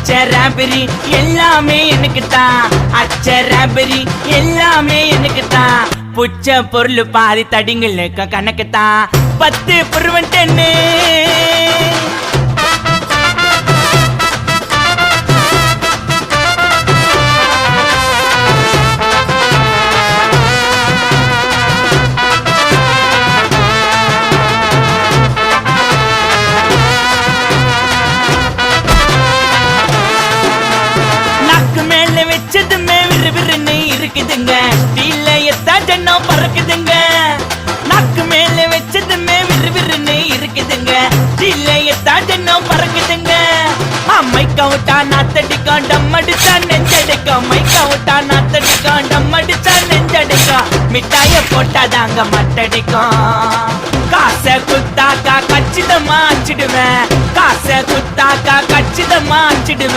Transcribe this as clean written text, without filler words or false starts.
அச்சராபரி எல்லாமே எனக்கு தான், அச்சராபரி எல்லாமே எனக்கு தான். புச்ச பொருள் பாதி தடிங்களுக்கு கணக்கு தான், 10 புருவன் 10. வச்சதுமே விறுவிறுன்னு இருக்குதுங்க, டீல எத்தா ஜன்னம் பறக்குதுங்க. நாக்கு மேல வச்சதுமே விறுவிறுன்னு இருக்குதுங்க, டீல எத்தா ஜன்னம் பறக்குதுங்க. மைக்கா விட்டா நாத்தடிக்கும், டம் அடிச்சா நெஞ்சடிக்கும். மைக்கா விட்டா நாத்தடிக்கும், டம் அடிச்சா நெஞ்சடிக்கும். மிட்டாய போட்டாதாங்க மட்டடிக்கும். காசை குத்தாக்கா கச்சிதமா அச்சிடுவேன், காசை குத்தாக்கா கச்சிதமா அச்சிடுவேன்.